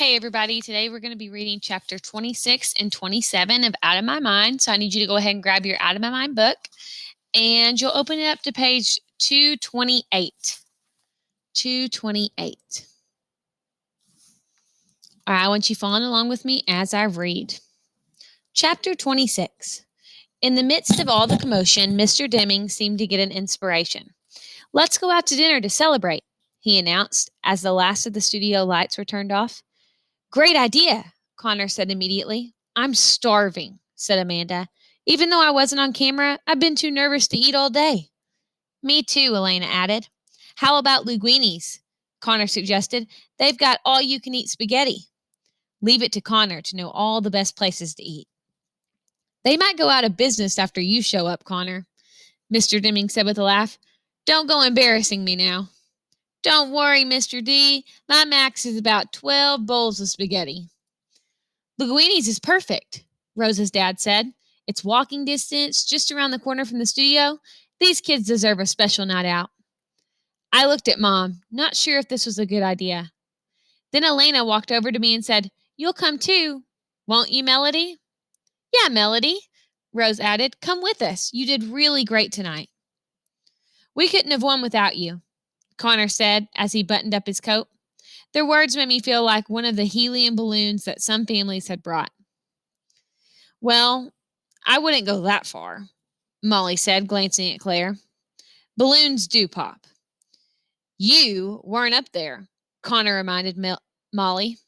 Hey, everybody. Today we're going to be reading chapter 26 and 27 of Out of My Mind. So I need you to go ahead and grab your Out of My Mind book and you'll open it up to page 228. 228. All right, I want you following along with me as I read. Chapter 26. In the midst of all the commotion, Mr. Deming seemed to get an inspiration. "Let's go out to dinner to celebrate," he announced as the last of the studio lights were turned off. "Great idea," Connor said immediately. "I'm starving," said Amanda. "Even though I wasn't on camera, I've been too nervous to eat all day." "Me too," Elena added. "How about Linguini's?" Connor suggested. "They've got all-you-can-eat spaghetti." "Leave it to Connor to know all the best places to eat." "They might go out of business after you show up, Connor," Mr. Deming said with a laugh. "Don't go embarrassing me now." "Don't worry, Mr. D. My max is about 12 bowls of spaghetti." "Linguini's is perfect," Rosa's dad said. "It's walking distance, just around the corner from the studio. These kids deserve a special night out." I looked at Mom, not sure if this was a good idea. Then Elena walked over to me and said, "You'll come too, won't you, Melody?" "Yeah, Melody," Rose added. "Come with us. You did really great tonight." "We couldn't have won without you," Connor said as he buttoned up his coat. Their words made me feel like one of the helium balloons that some families had brought. "Well, I wouldn't go that far," Molly said, glancing at Claire. "Balloons do pop." "You weren't up there," Connor reminded Molly.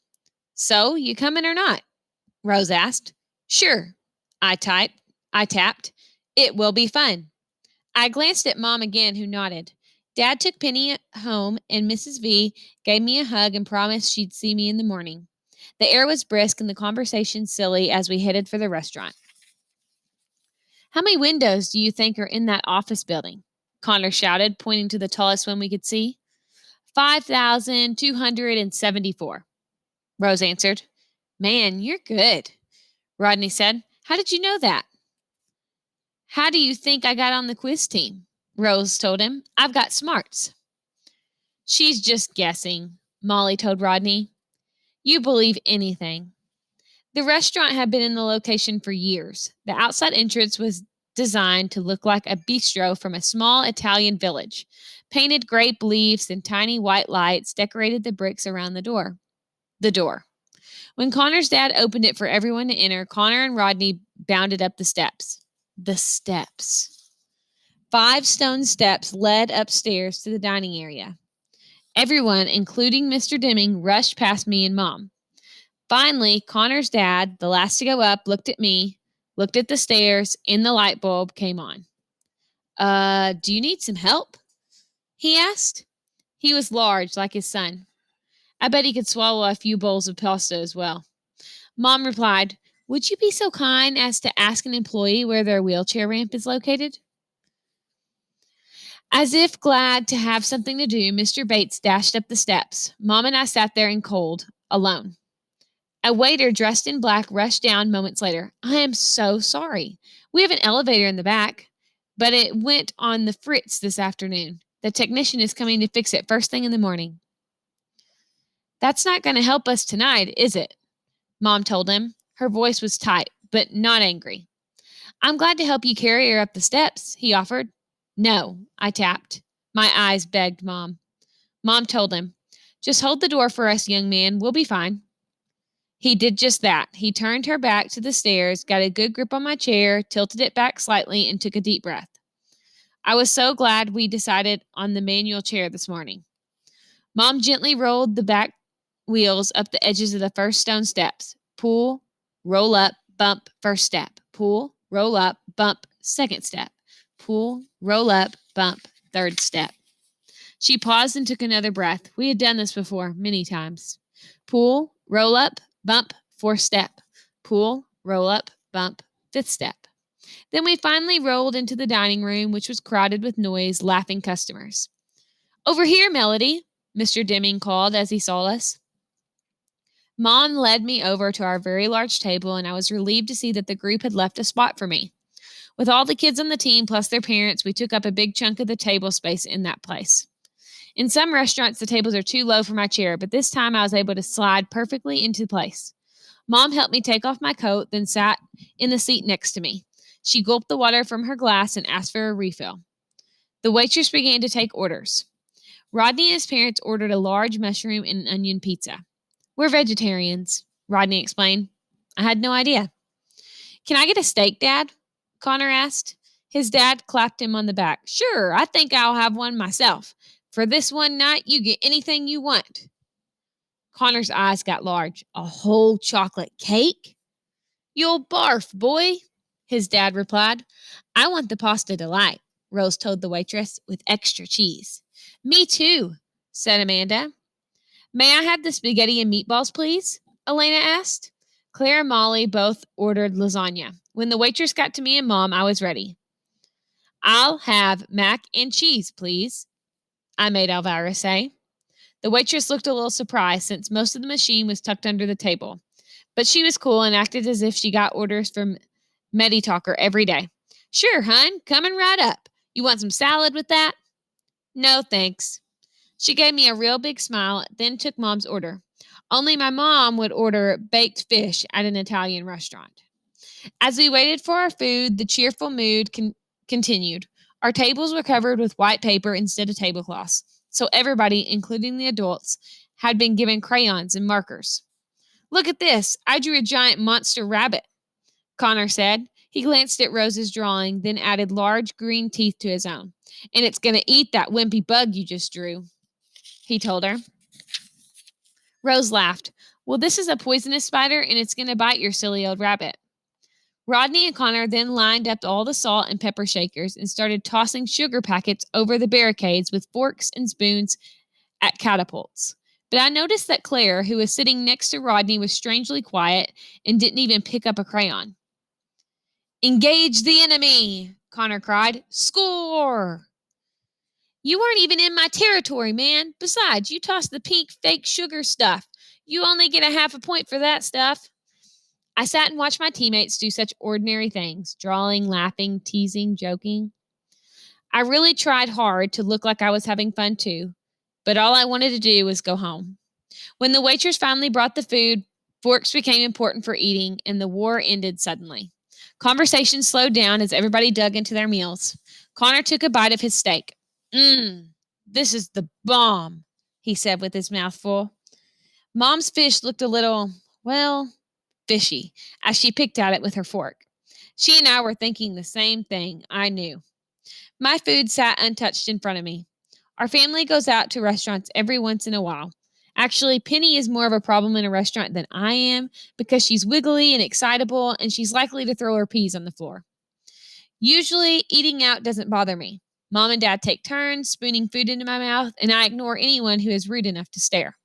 "So, you coming or not?" Rose asked. "Sure," I tapped. "It will be fun." I glanced at Mom again, who nodded. Dad took Penny home, and Mrs. V gave me a hug and promised she'd see me in the morning. The air was brisk and the conversation silly as we headed for the restaurant. "How many windows do you think are in that office building?" Connor shouted, pointing to the tallest one we could see. 5,274, Rose answered. "Man, you're good," Rodney said. "How did you know that?" "How do you think I got on the quiz team?" Rose told him. "I've got smarts." "She's just guessing," Molly told Rodney. "You believe anything." The restaurant had been in the location for years. The outside entrance was designed to look like a bistro from a small Italian village. Painted grape leaves and tiny white lights decorated the bricks around the door. When Connor's dad opened it for everyone to enter, Connor and Rodney bounded up the steps. The steps. 5 stone steps led upstairs to the dining area. Everyone, including Mr. Deming, rushed past me and Mom. Finally, Connor's dad, the last to go up, looked at me, looked at the stairs, and the light bulb came on. Do you need some help?" he asked. He was large, like his son. I bet he could swallow a few bowls of pasta as well. Mom replied, "Would you be so kind as to ask an employee where their wheelchair ramp is located?" As if glad to have something to do, Mr. Bates dashed up the steps. Mom and I sat there in cold, alone. A waiter dressed in black rushed down moments later. "I am so sorry. We have an elevator in the back, but it went on the fritz this afternoon. The technician is coming to fix it first thing in the morning." "That's not going to help us tonight, is it?" Mom told him. Her voice was tight, but not angry. "I'm glad to help you carry her up the steps," he offered. "No," I tapped. My eyes begged Mom. Mom told him, "Just hold the door for us, young man. We'll be fine." He did just that. He turned her back to the stairs, got a good grip on my chair, tilted it back slightly, and took a deep breath. I was so glad we decided on the manual chair this morning. Mom gently rolled the back wheels up the edges of the first stone steps. Pull, roll up, bump, first step. Pull, roll up, bump, second step. Pull, roll up, bump, third step. She paused and took another breath. We had done this before, many times. Pull, roll up, bump, fourth step. Pull, roll up, bump, fifth step. Then we finally rolled into the dining room, which was crowded with noise, laughing customers. "Over here, Melody," Mr. Deming called as he saw us. Mom led me over to our very large table, and I was relieved to see that the group had left a spot for me. With all the kids on the team plus their parents, we took up a big chunk of the table space in that place. In some restaurants, the tables are too low for my chair, but this time I was able to slide perfectly into place. Mom helped me take off my coat, then sat in the seat next to me. She gulped the water from her glass and asked for a refill. The waitress began to take orders. Rodney and his parents ordered a large mushroom and onion pizza. We're vegetarians, Rodney explained. I had no idea. Can I get a steak, Dad? Connor asked. His dad clapped him on the back. Sure, I think I'll have one myself. For this one night, you get anything you want. Connor's eyes got large. A whole chocolate cake? You'll barf, boy, his dad replied. I want the pasta delight, Rose told the waitress, with extra cheese. Me too, said Amanda. May I have the spaghetti and meatballs, please? Elena asked. Claire and Molly both ordered lasagna. When the waitress got to me and Mom, I was ready. I'll have mac and cheese, please, I made Elvira say. The waitress looked a little surprised since most of the machine was tucked under the table. But she was cool and acted as if she got orders from MediTalker every day. Sure, hun, coming right up. You want some salad with that? No, thanks. She gave me a real big smile, then took Mom's order. Only my mom would order baked fish at an Italian restaurant. As we waited for our food, the cheerful mood continued. Our tables were covered with white paper instead of tablecloths, so everybody, including the adults, had been given crayons and markers. Look at this. I drew a giant monster rabbit, Connor said. He glanced at Rose's drawing, then added large green teeth to his own. And it's going to eat that wimpy bug you just drew, he told her. Rose laughed. Well, this is a poisonous spider, and it's going to bite your silly old rabbit. Rodney and Connor then lined up all the salt and pepper shakers and started tossing sugar packets over the barricades with forks and spoons at catapults. But I noticed that Claire, who was sitting next to Rodney, was strangely quiet and didn't even pick up a crayon. Engage the enemy, Connor cried. Score! You weren't even in my territory, man. Besides, you tossed the pink fake sugar stuff. You only get a half a point for that stuff. I sat and watched my teammates do such ordinary things, drawing, laughing, teasing, joking. I really tried hard to look like I was having fun too, but all I wanted to do was go home. When the waitress finally brought the food, forks became important for eating, and the war ended suddenly. Conversation slowed down as everybody dug into their meals. Connor took a bite of his steak. This is the bomb, he said with his mouth full. Mom's fish looked a little, fishy as she picked at it with her fork. She and I were thinking the same thing, I knew. My food sat untouched in front of me. Our family goes out to restaurants every once in a while. Actually, Penny is more of a problem in a restaurant than I am because she's wiggly and excitable and she's likely to throw her peas on the floor. Usually, eating out doesn't bother me. Mom and Dad take turns spooning food into my mouth, and I ignore anyone who is rude enough to stare.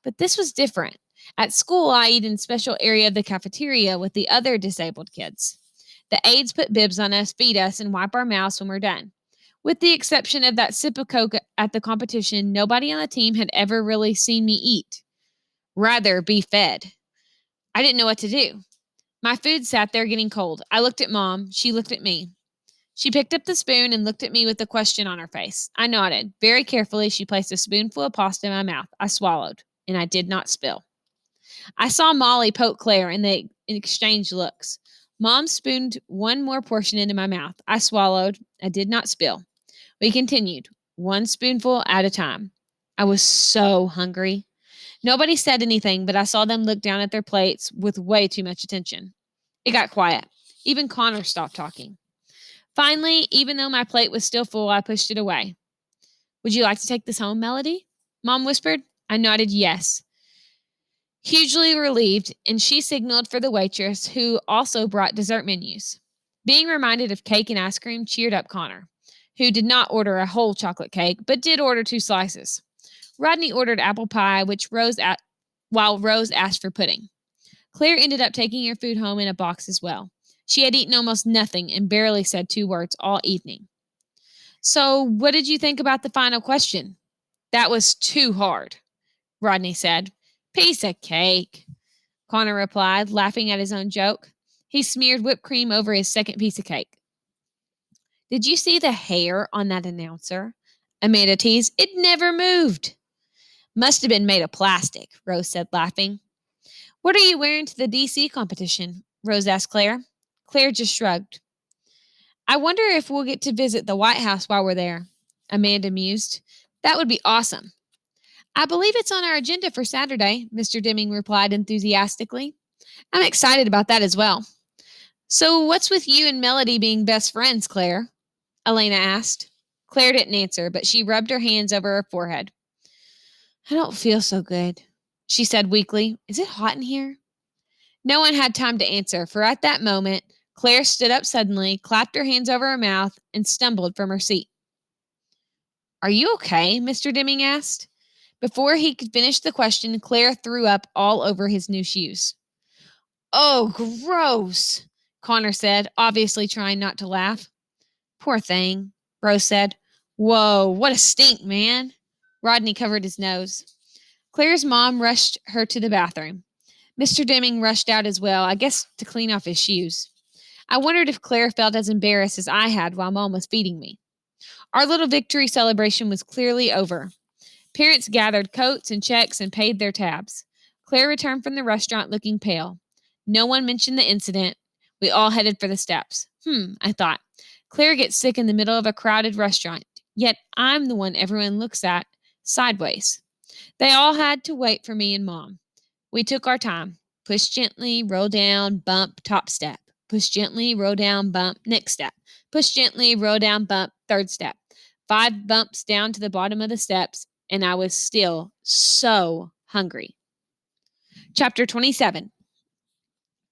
But this was different. At school, I eat in a special area of the cafeteria with the other disabled kids. The aides put bibs on us, feed us, and wipe our mouths when we're done. With the exception of that sip of Coke at the competition, nobody on the team had ever really seen me eat. Rather, be fed. I didn't know what to do. My food sat there getting cold. I looked at Mom. She looked at me. She picked up the spoon and looked at me with a question on her face. I nodded. Very carefully, she placed a spoonful of pasta in my mouth. I swallowed, and I did not spill. I saw Molly poke Claire, and they exchanged looks. Mom spooned one more portion into my mouth. I swallowed. I did not spill. We continued, one spoonful at a time. I was so hungry. Nobody said anything, but I saw them look down at their plates with way too much attention. It got quiet. Even Connor stopped talking. Finally, even though my plate was still full, I pushed it away. Would you like to take this home, Melody? Mom whispered. I nodded yes. Hugely relieved, and she signaled for the waitress, who also brought dessert menus. Being reminded of cake and ice cream cheered up Connor, who did not order a whole chocolate cake, but did order 2 slices. Rodney ordered apple pie, while Rose asked for pudding. Claire ended up taking her food home in a box as well. She had eaten almost nothing and barely said 2 words all evening. So, what did you think about the final question? That was too hard, Rodney said. Piece of cake, Connor replied, laughing at his own joke. He smeared whipped cream over his second piece of cake. Did you see the hair on that announcer? Amanda teased. It never moved. Must have been made of plastic, Rose said, laughing. What are you wearing to the DC competition? Rose asked Claire. Claire just shrugged. I wonder if we'll get to visit the White House while we're there, Amanda mused. That would be awesome. I believe it's on our agenda for Saturday, Mr. Deming replied enthusiastically. I'm excited about that as well. So, what's with you and Melody being best friends, Claire? Elena asked. Claire didn't answer, but she rubbed her hands over her forehead. I don't feel so good, she said weakly. Is it hot in here? No one had time to answer, for at that moment, Claire stood up suddenly, clapped her hands over her mouth, and stumbled from her seat. Are you okay? Mr. Deming asked. Before he could finish the question, Claire threw up all over his new shoes. Oh, gross, Connor said, obviously trying not to laugh. Poor thing, Rose said. Whoa, what a stink, man. Rodney covered his nose. Claire's mom rushed her to the bathroom. Mr. Deming rushed out as well, I guess to clean off his shoes. I wondered if Claire felt as embarrassed as I had while Mom was feeding me. Our little victory celebration was clearly over. Parents gathered coats and checks and paid their tabs. Claire returned from the restaurant looking pale. No one mentioned the incident. We all headed for the steps. I thought. Claire gets sick in the middle of a crowded restaurant, yet I'm the one everyone looks at sideways. They all had to wait for me and Mom. We took our time. Push gently, roll down, bump, top step. Push gently, roll down, bump, next step. Push gently, roll down, bump, third step. 5 bumps down to the bottom of the steps, and I was still so hungry. Chapter 27.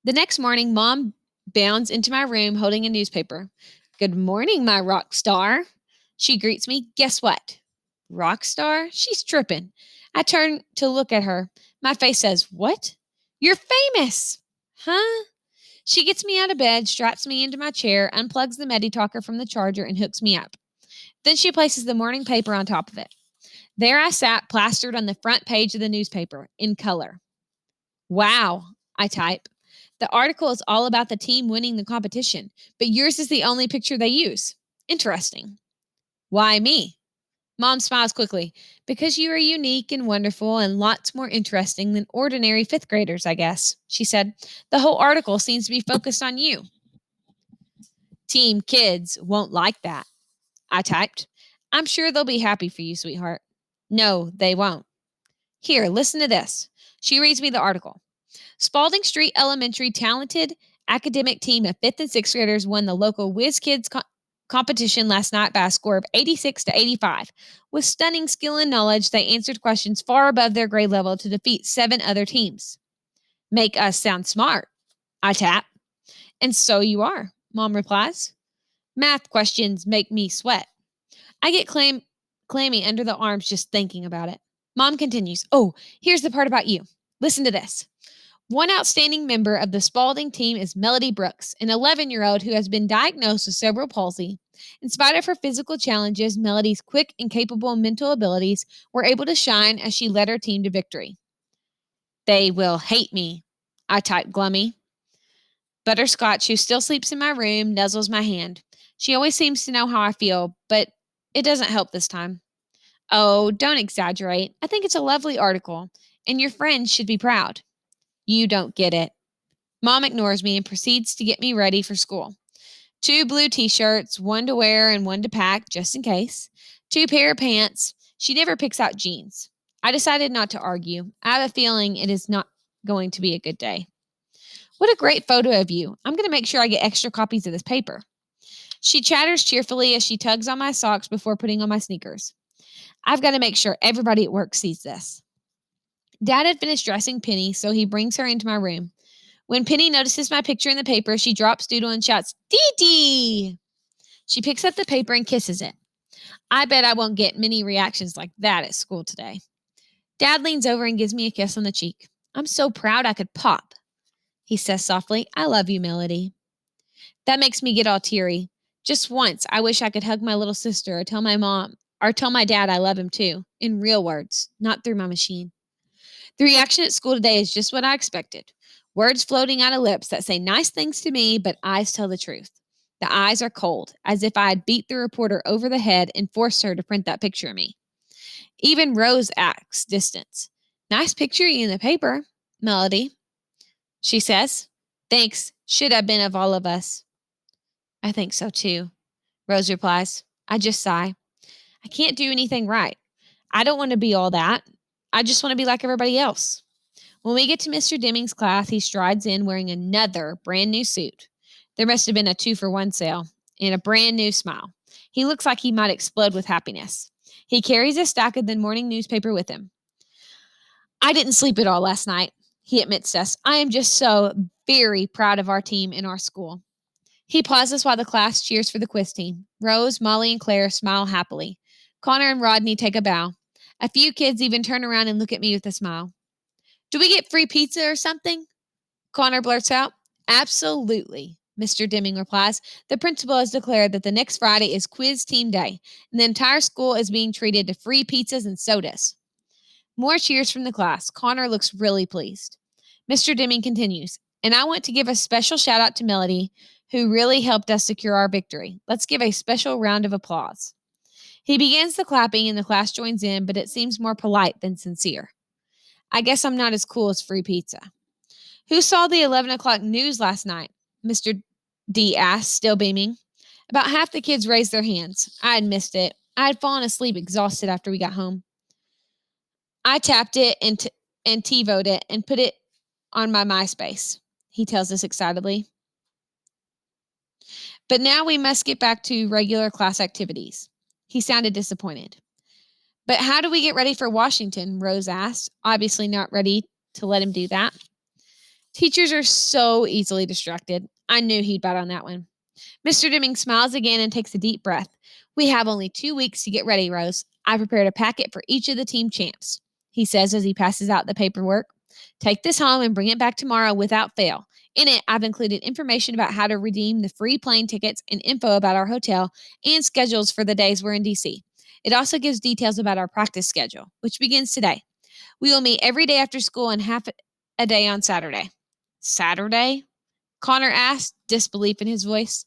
The next morning, Mom bounds into my room holding a newspaper. Good morning, my rock star. She greets me. Guess what? Rock star? She's tripping. I turn to look at her. My face says, what? You're famous. Huh? She gets me out of bed, straps me into my chair, unplugs the Meditalker from the charger, and hooks me up. Then she places the morning paper on top of it. There I sat, plastered on the front page of the newspaper, in color. Wow, I type. The article is all about the team winning the competition, but yours is the only picture they use. Interesting. Why me? Mom smiles quickly. Because you are unique and wonderful and lots more interesting than ordinary 5th graders, I guess, she said. The whole article seems to be focused on you. Team kids won't like that, I typed. I'm sure they'll be happy for you, sweetheart. No, they won't. Here, listen to this. She reads me the article. Spalding Street Elementary talented academic team of 5th and 6th graders won the local Whiz Kids competition last night by a score of 86 to 85. With stunning skill and knowledge, they answered questions far above their grade level to defeat 7 other teams. Make us sound smart, I tap. And so you are, Mom replies. Math questions make me sweat. I get clammy under the arms just thinking about it. Mom continues. Oh, here's the part about you. Listen to this. One outstanding member of the Spalding team is Melody Brooks, an 11-year-old who has been diagnosed with cerebral palsy. In spite of her physical challenges, Melody's quick and capable mental abilities were able to shine as she led her team to victory. They will hate me, I typed glummy. Butterscotch, who still sleeps in my room, nuzzles my hand. She always seems to know how I feel, but it doesn't help this time. Oh, don't exaggerate. I think it's a lovely article, and your friends should be proud. You don't get it. Mom ignores me and proceeds to get me ready for school. 2 blue t-shirts, one to wear and one to pack, just in case. 2 pair of pants. She never picks out jeans. I decided not to argue. I have a feeling it is not going to be a good day. What a great photo of you. I'm going to make sure I get extra copies of this paper. She chatters cheerfully as she tugs on my socks before putting on my sneakers. I've got to make sure everybody at work sees this. Dad had finished dressing Penny, so he brings her into my room. When Penny notices my picture in the paper, she drops Doodle and shouts, Dee! She picks up the paper and kisses it. I bet I won't get many reactions like that at school today. Dad leans over and gives me a kiss on the cheek. I'm so proud I could pop. He says softly, I love you, Melody. That makes me get all teary. Just once, I wish I could hug my little sister or tell my dad I love him too, in real words, not through my machine. The reaction at school today is just what I expected. Words floating out of lips that say nice things to me, but eyes tell the truth. The eyes are cold, as if I had beat the reporter over the head and forced her to print that picture of me. Even Rose acts distance. Nice picture of you in the paper, Melody, she says. Thanks. Should have been of all of us. I think so too, Rose replies. I just sigh. I can't do anything right. I don't want to be all that. I just want to be like everybody else. When we get to Mr. Deming's class, he strides in wearing another brand new suit. There must have been a 2-for-1 sale and a brand new smile. He looks like he might explode with happiness. He carries a stack of the morning newspaper with him. I didn't sleep at all last night, he admits to us. I am just so very proud of our team and our school. He pauses while the class cheers for the quiz team. Rose, Molly, and Claire smile happily. Connor and Rodney take a bow. A few kids even turn around and look at me with a smile. Do we get free pizza or something? Connor blurts out. Absolutely, Mr. Deming replies. The principal has declared that the next Friday is quiz team day, and the entire school is being treated to free pizzas and sodas. More cheers from the class. Connor looks really pleased. Mr. Deming continues, and I want to give a special shout out to Melody, who really helped us secure our victory. Let's give a special round of applause. He begins the clapping and the class joins in, but it seems more polite than sincere. I guess I'm not as cool as free pizza. Who saw the 11 o'clock news last night? Mr. D asked, still beaming. About half the kids raised their hands. I had missed it. I had fallen asleep exhausted after we got home. I tapped it and TiVoed it and put it on my MySpace, he tells us excitedly. But now we must get back to regular class activities. He sounded disappointed. But how do we get ready for Washington? Rose asked, obviously not ready to let him do that. Teachers are so easily distracted. I knew he'd bet on that one. Mr. Deming smiles again and takes a deep breath. We have only 2 weeks to get ready, Rose. I prepared a packet for each of the team champs, he says as he passes out the paperwork. Take this home and bring it back tomorrow without fail. In it, I've included information about how to redeem the free plane tickets and info about our hotel and schedules for the days we're in DC. It also gives details about our practice schedule, which begins today. We will meet every day after school and half a day on Saturday. Saturday? Connor asked, disbelief in his voice.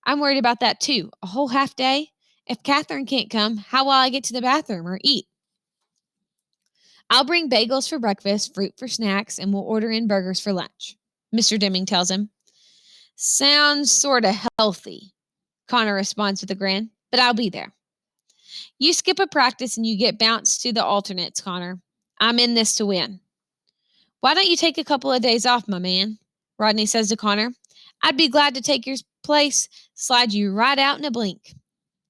I'm worried about that too. A whole half day? If Catherine can't come, how will I get to the bathroom or eat? I'll bring bagels for breakfast, fruit for snacks, and we'll order in burgers for lunch, Mr. Deming tells him. Sounds sort of healthy, Connor responds with a grin, but I'll be there. You skip a practice and you get bounced to the alternates, Connor. I'm in this to win. Why don't you take a couple of days off, my man? Rodney says to Connor. I'd be glad to take your place, slide you right out in a blink.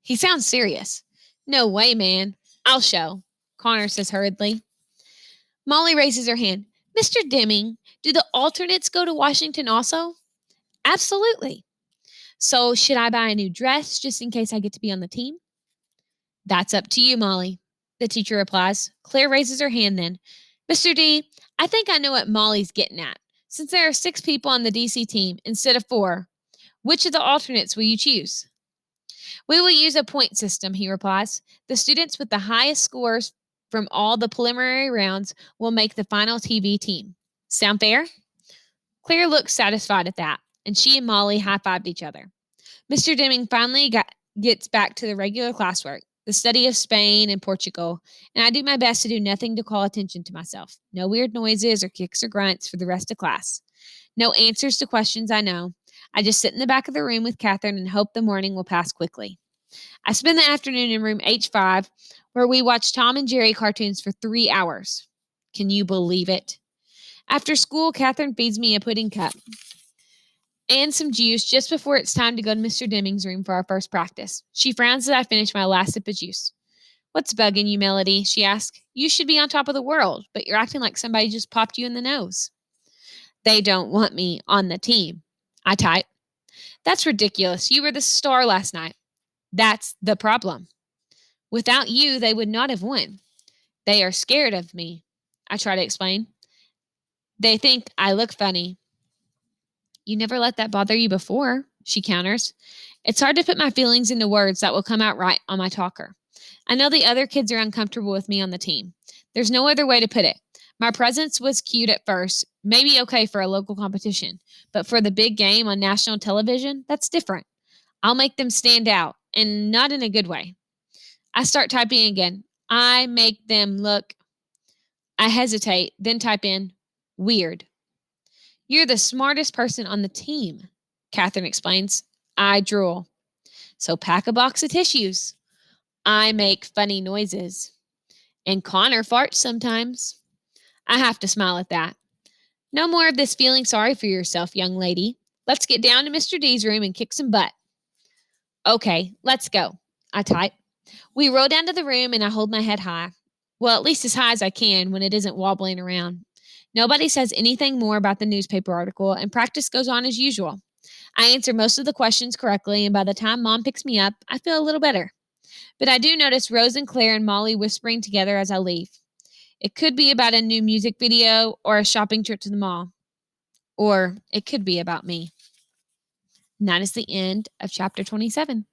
He sounds serious. No way, man. I'll show, Connor says hurriedly. Molly raises her hand. Mr. Deming, do the alternates go to Washington also? Absolutely. So should I buy a new dress just in case I get to be on the team? That's up to you, Molly, the teacher replies. Claire raises her hand then. Mr. D, I think I know what Molly's getting at. Since there are 6 people on the DC team instead of 4, which of the alternates will you choose? We will use a point system, he replies. The students with the highest scores from all the preliminary rounds will make the final TV team. Sound fair? Claire looks satisfied at that, and she and Molly high-fived each other. Mr. Deming finally gets back to the regular classwork, the study of Spain and Portugal, and I do my best to do nothing to call attention to myself. No weird noises or kicks or grunts for the rest of class. No answers to questions I know. I just sit in the back of the room with Catherine and hope the morning will pass quickly. I spend the afternoon in room H5, where we watch Tom and Jerry cartoons for 3 hours. Can you believe it? After school, Catherine feeds me a pudding cup and some juice just before it's time to go to Mr. Deming's room for our first practice. She frowns as I finish my last sip of juice. What's bugging you, Melody? She asks. You should be on top of the world, but you're acting like somebody just popped you in the nose. They don't want me on the team, I type. That's ridiculous. You were the star last night. That's the problem. Without you, they would not have won. They are scared of me, I try to explain. They think I look funny. You never let that bother you before, she counters. It's hard to put my feelings into words that will come out right on my talker. I know the other kids are uncomfortable with me on the team. There's no other way to put it. My presence was cute at first, maybe okay for a local competition, but for the big game on national television, that's different. I'll make them stand out, and not in a good way. I start typing again. I make them look. I hesitate, then type in weird. You're the smartest person on the team, Catherine explains. I drool. So pack a box of tissues. I make funny noises. And Connor farts sometimes. I have to smile at that. No more of this feeling sorry for yourself, young lady. Let's get down to Mr. D's room and kick some butt. Okay, let's go. I type. We roll down to the room and I hold my head high. Well, at least as high as I can when it isn't wobbling around. Nobody says anything more about the newspaper article, and practice goes on as usual. I answer most of the questions correctly, and by the time Mom picks me up, I feel a little better. But I do notice Rose and Claire and Molly whispering together as I leave. It could be about a new music video or a shopping trip to the mall. Or it could be about me. And that is the end of chapter 27.